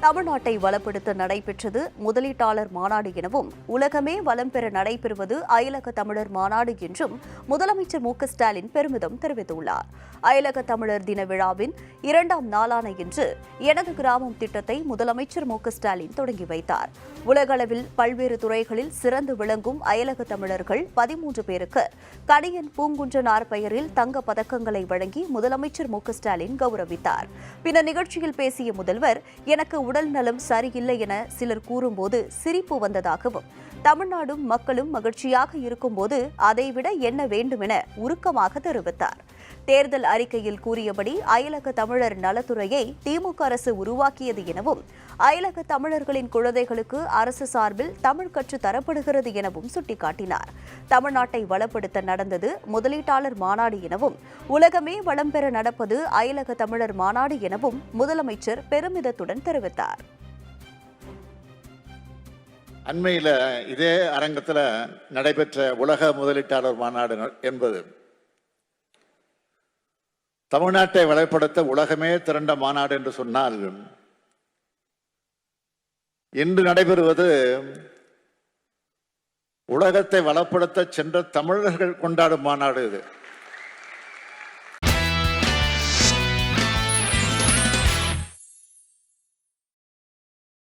தமிழ்நாட்டை வளப்படுத்த நடைபெற்றது முதலீட்டாளர் மாநாடு எனவும் உலகமே வளம் பெற நடைபெறுவது அயலக தமிழர் மாநாடு என்றும் முதலமைச்சர் மு ஸ்டாலின் பெருமிதம் தெரிவித்துள்ளார். அயலக தமிழர் தின விழாவின் 2ஆம் நாளான இன்று எனது கிராமம் திட்டத்தை முதலமைச்சர் மு ஸ்டாலின் தொடங்கி வைத்தார். உலகளவில் பல்வேறு துறைகளில் சிறந்து விளங்கும் அயலக தமிழர்கள் 13 பேருக்கு கணியன் பூங்குன்றனார் பெயரில் தங்க பதக்கங்களை வழங்கி முதலமைச்சர் மு ஸ்டாலின் கௌரவித்தார். பின்னர் நிகழ்ச்சியில் பேசிய முதல்வர், எனக்கு உடல் நலம் சரியில்லை என சிலர் கூறும்போது சிரிப்பு வந்ததாகவும், தமிழ்நாடும் மக்களும் மகிழ்ச்சியாக இருக்கும்போது அதைவிட என்ன வேண்டும் என உருக்கமாக தெரிவித்தார். தேர்தல் அறிக்கையில் கூறியபடி அயலக தமிழர் நலத்துறையை திமுக அரசு உருவாக்கியது எனவும், அயலக தமிழர்களின் குழந்தைகளுக்கு அரசு சார்பில் தமிழ் கற்றுத் தரப்படுகிறது எனவும் சுட்டிக்காட்டினார். தமிழ்நாட்டை வளப்படுத்த நடந்தது முதலீட்டாளர் மாநாடு எனவும், உலகமே வளம் பெற நடப்பது அயலக தமிழர் மாநாடு எனவும் முதலமைச்சர் பெருமிதத்துடன் தெரிவித்தார். அண்மையில் இதே அரங்கத்தில் நடைபெற்ற உலக முதலீட்டாளர் மாநாடு என்பது தமிழ்நாட்டை வளப்படுத்த உலகமே திரண்ட மாநாடு என்று சொன்னால், இன்று நடைபெறுவது உலகத்தை வளப்படுத்த சென்ற தமிழர்கள் கொண்டாடும் மாநாடு இது.